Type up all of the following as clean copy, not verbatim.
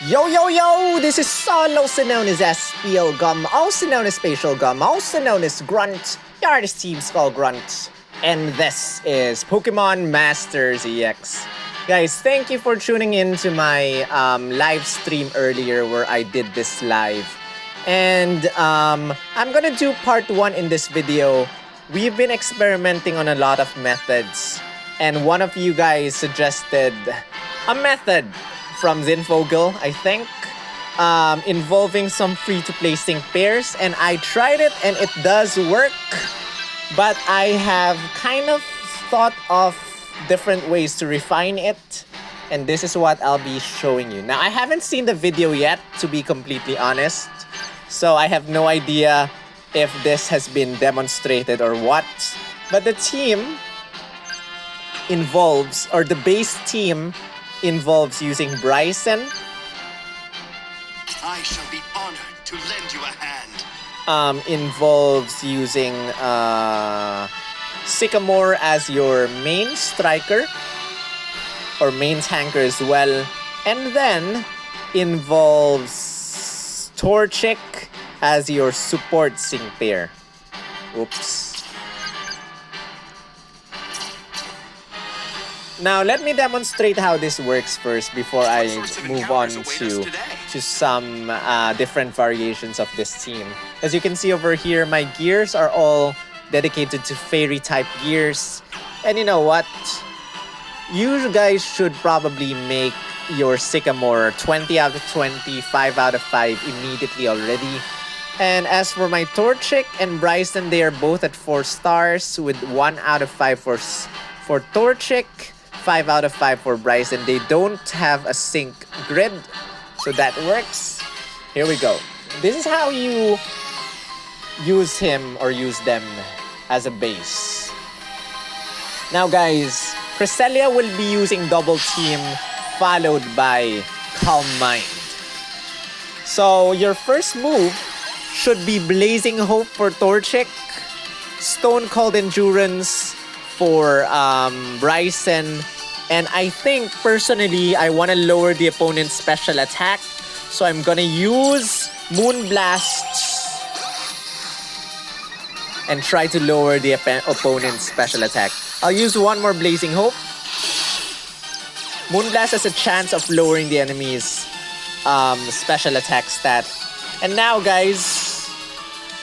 Yo, yo, yo! This is Sol, also known as SPL Gum, also known as Spatial Gum, also known as Grunt, the artist team Skull Grunt. And this is Pokemon Masters EX. Guys, thank you for tuning in to my live stream earlier where I did this live. And I'm gonna do part 1 in this video. We've been experimenting on a lot of methods. And one of you guys suggested a method from Zinfogel, I think, involving some free-to-play sync pairs. And I tried it and it does work. But I have kind of thought of different ways to refine it. And this is what I'll be showing you. Now, I haven't seen the video yet, to be completely honest. So I have no idea if this has been demonstrated or what. But the team involves, or the base team involves using Bryson. I shall be honored to lend you a hand. Involves using Sycamore as your main striker or main tanker as well, and then involves Torchic as your support sync pair. Oops. Now, let me demonstrate how this works first before I move on to some different variations of this team. As you can see over here, my gears are all dedicated to fairy type gears. And you know what? You guys should probably make your Sycamore 20 out of 20, 5 out of 5 immediately already. And as for my Torchic and Bryson, they are both at 4 stars with 1 out of 5 for Torchic, 5 out of 5 for Bryson. They don't have a sync grid, so that works. Here we go. This is how you use him or use them as a base. Now guys, Cresselia will be using double team followed by Calm Mind. So your first move should be Blazing Hope for Torchic, Stone Cold Endurance for Bryson, and I think personally I want to lower the opponent's special attack, so I'm gonna use Moonblast and try to lower the opponent's special attack. I'll use one more Blazing Hope. Moonblast has a chance of lowering the enemy's special attack stat. And now guys,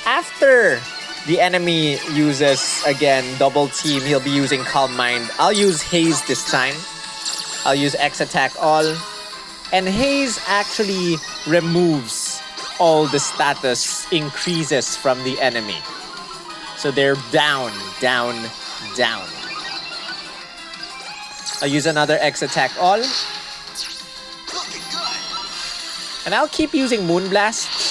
after the enemy uses, again, double team, he'll be using Calm Mind. I'll use Haze this time. I'll use X Attack All. And Haze actually removes all the status increases from the enemy. So they're down, down, down. I'll use another X Attack All. And I'll keep using Moonblast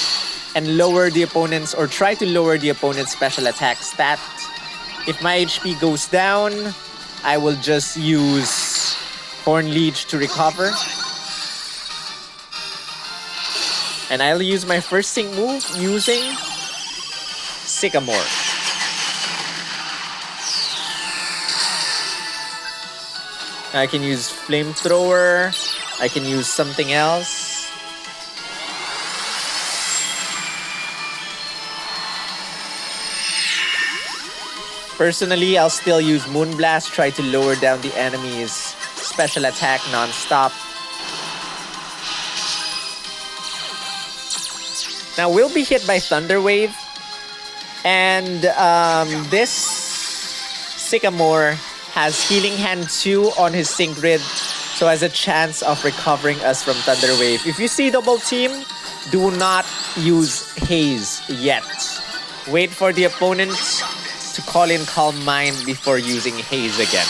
and lower the opponent's, or try to lower the opponent's special attack stat. If my HP goes down, I will just use Horn Leech to recover. And I'll use my first sync move using Sycamore. I can use Flamethrower. I can use something else. Personally, I'll still use Moonblast, try to lower down the enemy's special attack non-stop. Now, we'll be hit by Thunder Wave. And this Sycamore has Healing Hand 2 on his sync grid, so has a chance of recovering us from Thunder Wave. If you see double team, do not use Haze yet. Wait for the opponent to call in Calm Mind before using Haze again.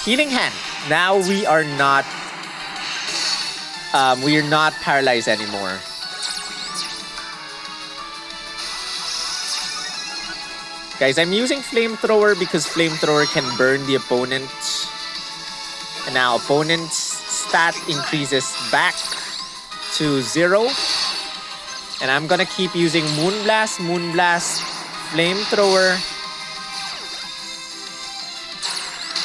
Healing Hand. Now we are not paralyzed anymore. Guys, I'm using Flamethrower because Flamethrower can burn the opponent. And now opponent's stat increases back to 0. And I'm gonna keep using Moonblast, Flamethrower.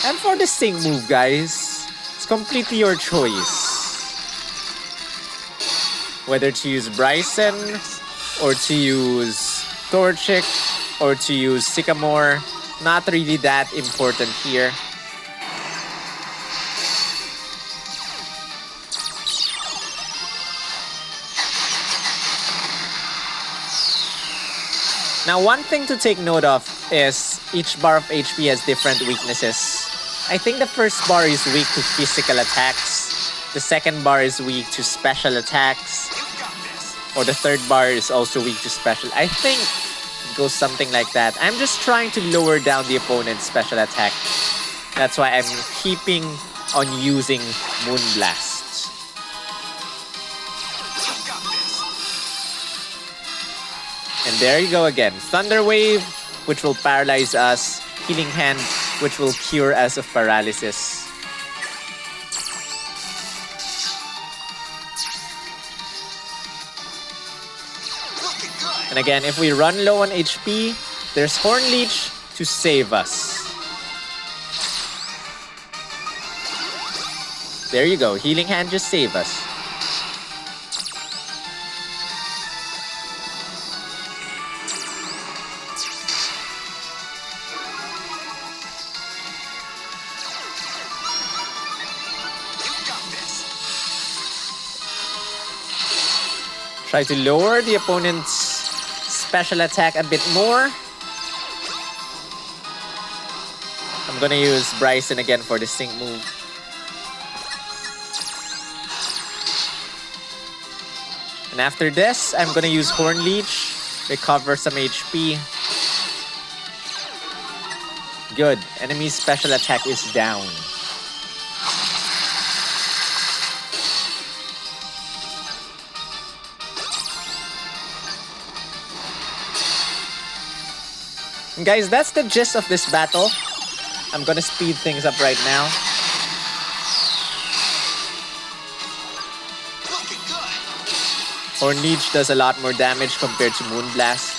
And for the sync move, guys, It's completely your choice. Whether to use Bryson, or to use Torchic, or to use Sycamore. Not really that important here. Now, one thing to take note of is each bar of HP has different weaknesses. I think the first bar is weak to physical attacks. The second bar is weak to special attacks. Or the third bar is also weak to special. I think it goes something like that. I'm just trying to lower down the opponent's special attack. That's why I'm keeping on using Moonblast. And there you go again. Thunder Wave, which will paralyze us. Healing Hand, which will cure us of paralysis. And again, if we run low on HP, there's Horn Leech to save us. There you go. Healing Hand just save us. Try to lower the opponent's special attack a bit more. I'm gonna use Bryson again for the sync move. And after this, I'm gonna use Horn Leech, recover some HP. Good, enemy's special attack is down. And guys, that's the gist of this battle. I'm gonna speed things up right now. Horn Leech does a lot more damage compared to Moonblast.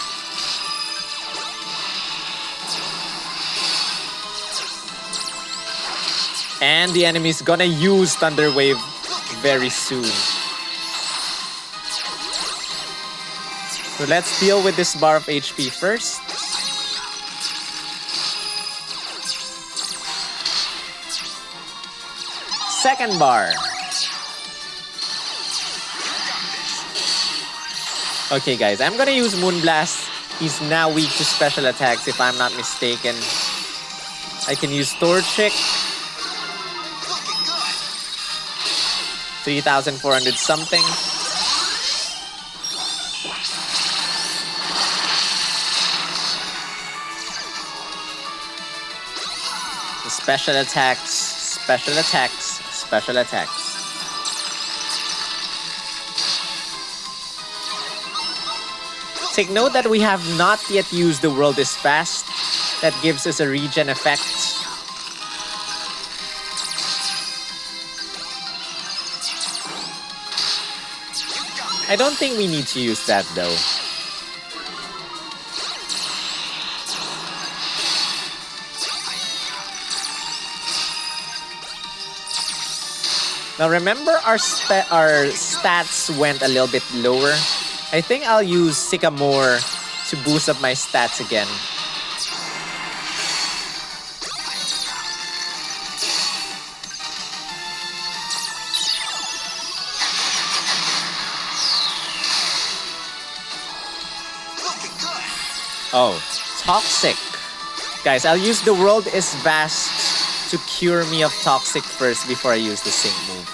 And the enemy's gonna use Thunder Wave very soon. So let's deal with this bar of HP first. Second bar. Okay guys, I'm gonna use Moonblast. He's now weak to special attacks if I'm not mistaken. I can use Torchic. 3,400 something. The special attacks, special attacks. Special attacks. Take note that we have not yet used the World is Fast. That gives us a regen effect. I don't think we need to use that though. Now remember our stats went a little bit lower. I think I'll use Sycamore to boost up my stats again. Oh, Toxic. Guys, I'll use the World is Vast to cure me of Toxic first before I use the sync move.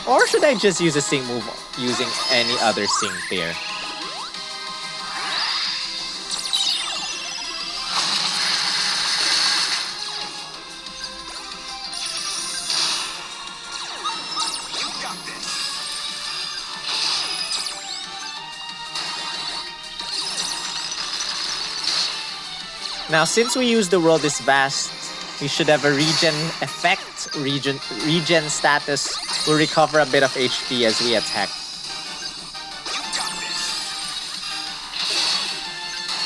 Or should I just use a sync move using any other sync pair? Now, since we use the World is Vast, we should have a regen effect. Regen status will recover a bit of HP as we attack.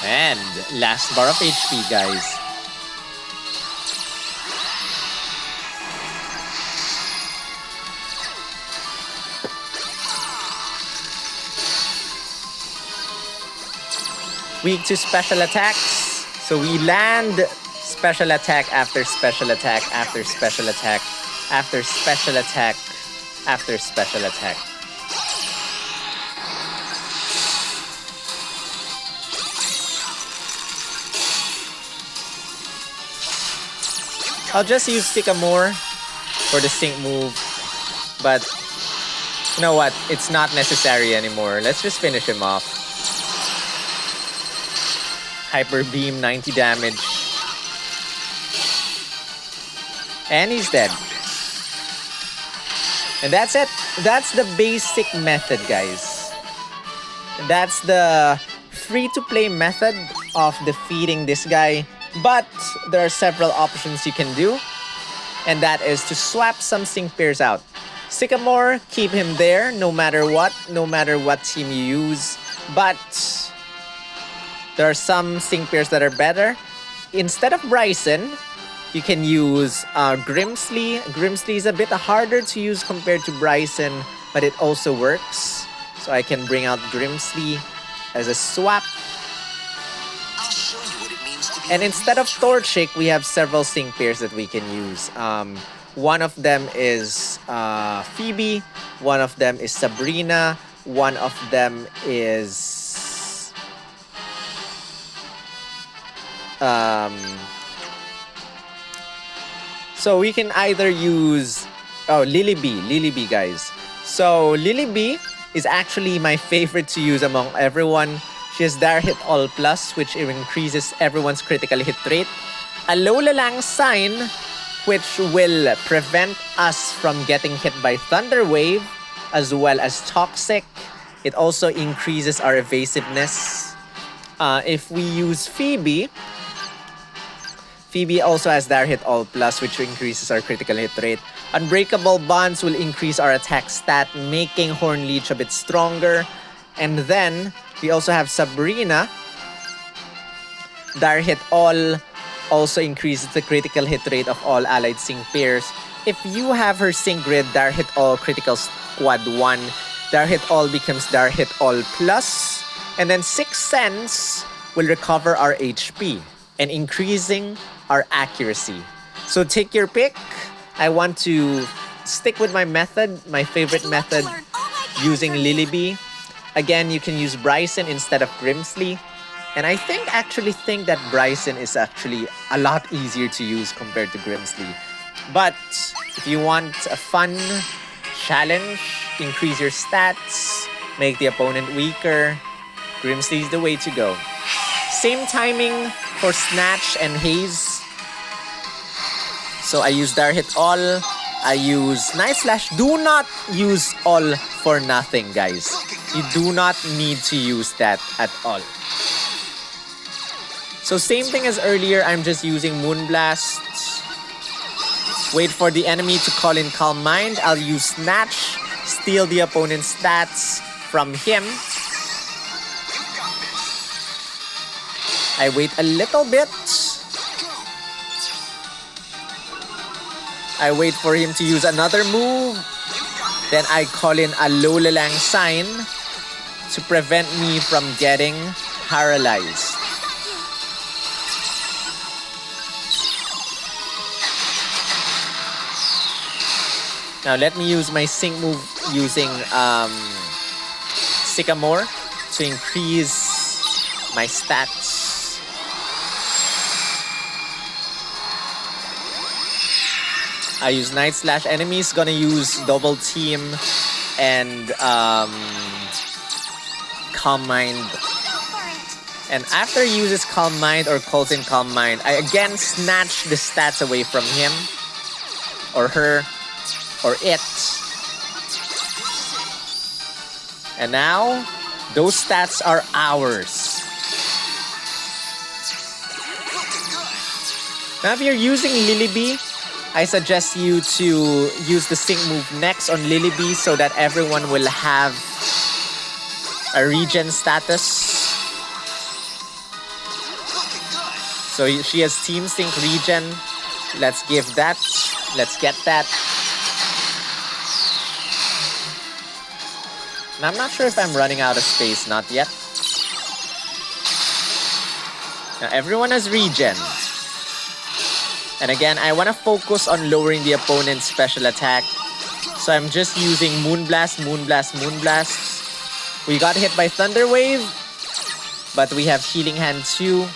And last bar of HP, guys. weak to special attacks. So we land special attack after special attack after special attack after special attack after special attack. I'll just use Sycamore for the sync move, but you know what? It's not necessary anymore. Let's just finish him off. Hyper Beam, 90 damage. And he's dead. And that's it. That's the basic method, guys. That's the free-to-play method of defeating this guy. But there are several options you can do. And that is to swap some sync pairs out. Sycamore, keep him there no matter what team you use. But there are some sync pairs that are better. Instead of Bryson, you can use Grimsley. Grimsley is a bit harder to use compared to Bryson, but it also works. So I can bring out Grimsley as a swap. And instead of Torchic, we have several sync pairs that we can use. One of them is Phoebe. One of them is Sabrina. One of them is... So we can either use... Oh, Lily B, guys. So Lily B is actually my favorite to use among everyone. She has Dire Hit All Plus, which increases everyone's critical hit rate. A Lola Lang Sign, which will prevent us from getting hit by Thunder Wave, as well as Toxic. It also increases our evasiveness. If we use Phoebe, Phoebe also has Dire Hit All Plus, which increases our critical hit rate. Unbreakable Bonds will increase our attack stat, making Horn Leech a bit stronger. And then we also have Sabrina. Dire Hit All also increases the critical hit rate of all allied sync pairs. If you have her sync grid, Dire Hit All Critical Squad 1, Dire Hit All becomes Dire Hit All Plus. And then Sixth Sense will recover our HP and increasing our accuracy. So take your pick. I want to stick with my method, my favorite method, using Lily B. Again, you can use Bryson instead of Grimsley. And I actually think that Bryson is actually a lot easier to use compared to Grimsley. But if you want a fun challenge, increase your stats, make the opponent weaker, Grimsley is the way to go. Same timing for Snatch and Haze. So I use Dire Hit All. I use Night Slash. Do not use all for nothing, guys. You do not need to use that at all. So same thing as earlier, I'm just using Moonblast. Wait for the enemy to call in Calm Mind. I'll use Snatch, steal the opponent's stats from him. I wait a little bit. I wait for him to use another move. Then I call in a Lola Lang Sign to prevent me from getting paralyzed. Now let me use my sync move using Sycamore to increase my stats. I use Night Slash. Enemies gonna use Double Team and Calm Mind. And after he uses Calm Mind or calls in Calm Mind, I again snatch the stats away from him or her or it. And now, those stats are ours. Now if you're using Lily B, I suggest you to use the sync move next on Lily B so that everyone will have a regen status. So she has Team Sync regen. Let's give that. Let's get that. And I'm not sure if I'm running out of space. Not yet. Now everyone has regen. And again, I want to focus on lowering the opponent's special attack. So I'm just using Moonblast, Moonblast, Moonblast. We got hit by Thunder Wave, but we have Healing Hand too.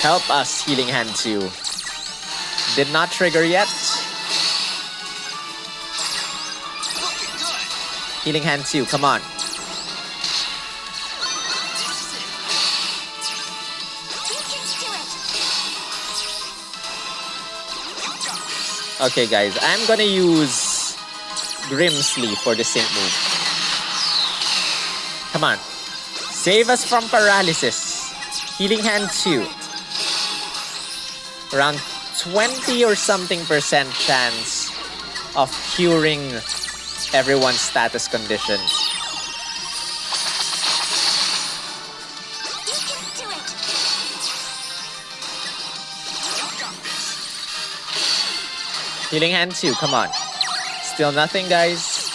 Help us, Healing Hand 2. Did not trigger yet. Healing Hand 2, come on. Okay guys, I'm gonna use Grimsley for the sync move. Come on. Save us from paralysis. Healing Hand 2. Around 20 or something % chance of curing everyone's status condition. Healing Hand 2, come on. Still nothing, guys.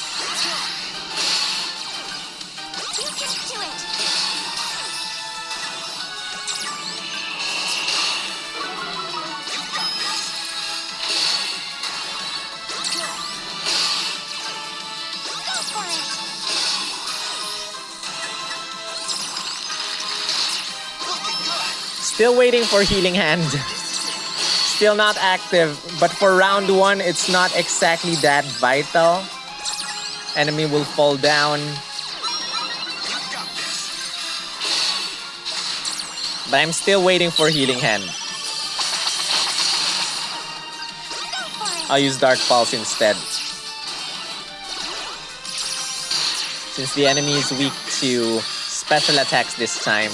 Still waiting for Healing Hand. Still not active, but for round 1, it's not exactly that vital. Enemy will fall down. But I'm still waiting for Healing Hand. I'll use Dark Pulse instead. Since the enemy is weak to special attacks this time.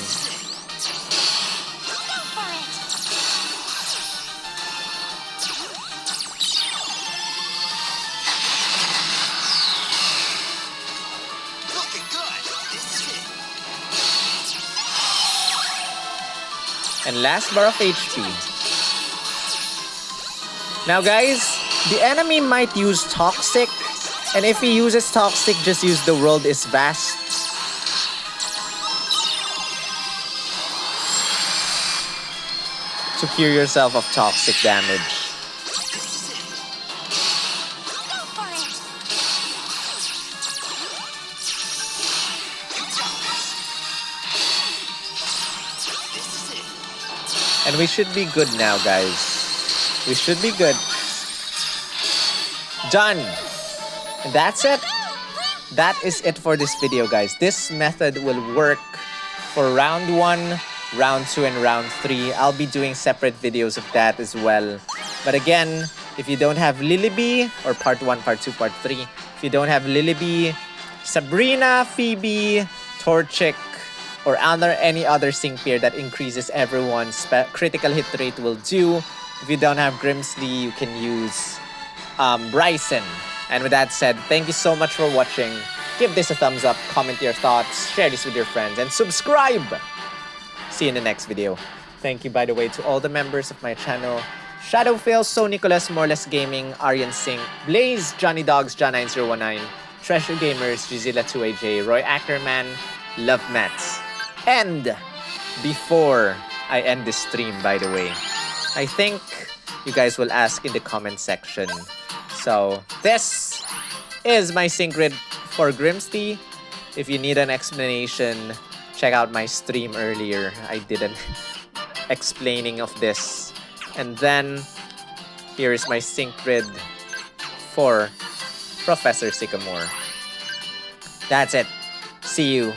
And last bar of HP. Now guys, the enemy might use Toxic. And if he uses Toxic, just use The World is Vast. To cure yourself of Toxic damage. And we should be good now, guys. We should be good. Done. And that's it. That is it for this video, guys. This method will work for round 1, round 2, and round 3. I'll be doing separate videos of that as well. But again, if you don't have Lilybee, or part 1, part 2, part 3, if you don't have Lilybee, Sabrina, Phoebe, Torchic, or any other sync pair that increases everyone's critical hit rate will do. If you don't have Grimsley, you can use Bryson. And with that said, thank you so much for watching. Give this a thumbs up, comment your thoughts, share this with your friends, and subscribe! See you in the next video. Thank you, by the way, to all the members of my channel. Shadowfail, So Nicholas, Moreless Gaming, Aryan Singh, Blaze, Johnny Dogs, John9019, Treasure Gamers, Gizilla2AJ, Roy Ackerman, Love Mats. And before I end this stream, by the way, I think you guys will ask in the comment section. So this is my sync grid for Grimsley. If you need an explanation, check out my stream earlier. I did an explaining of this. And then here is my sync grid for Professor Sycamore. That's it. See you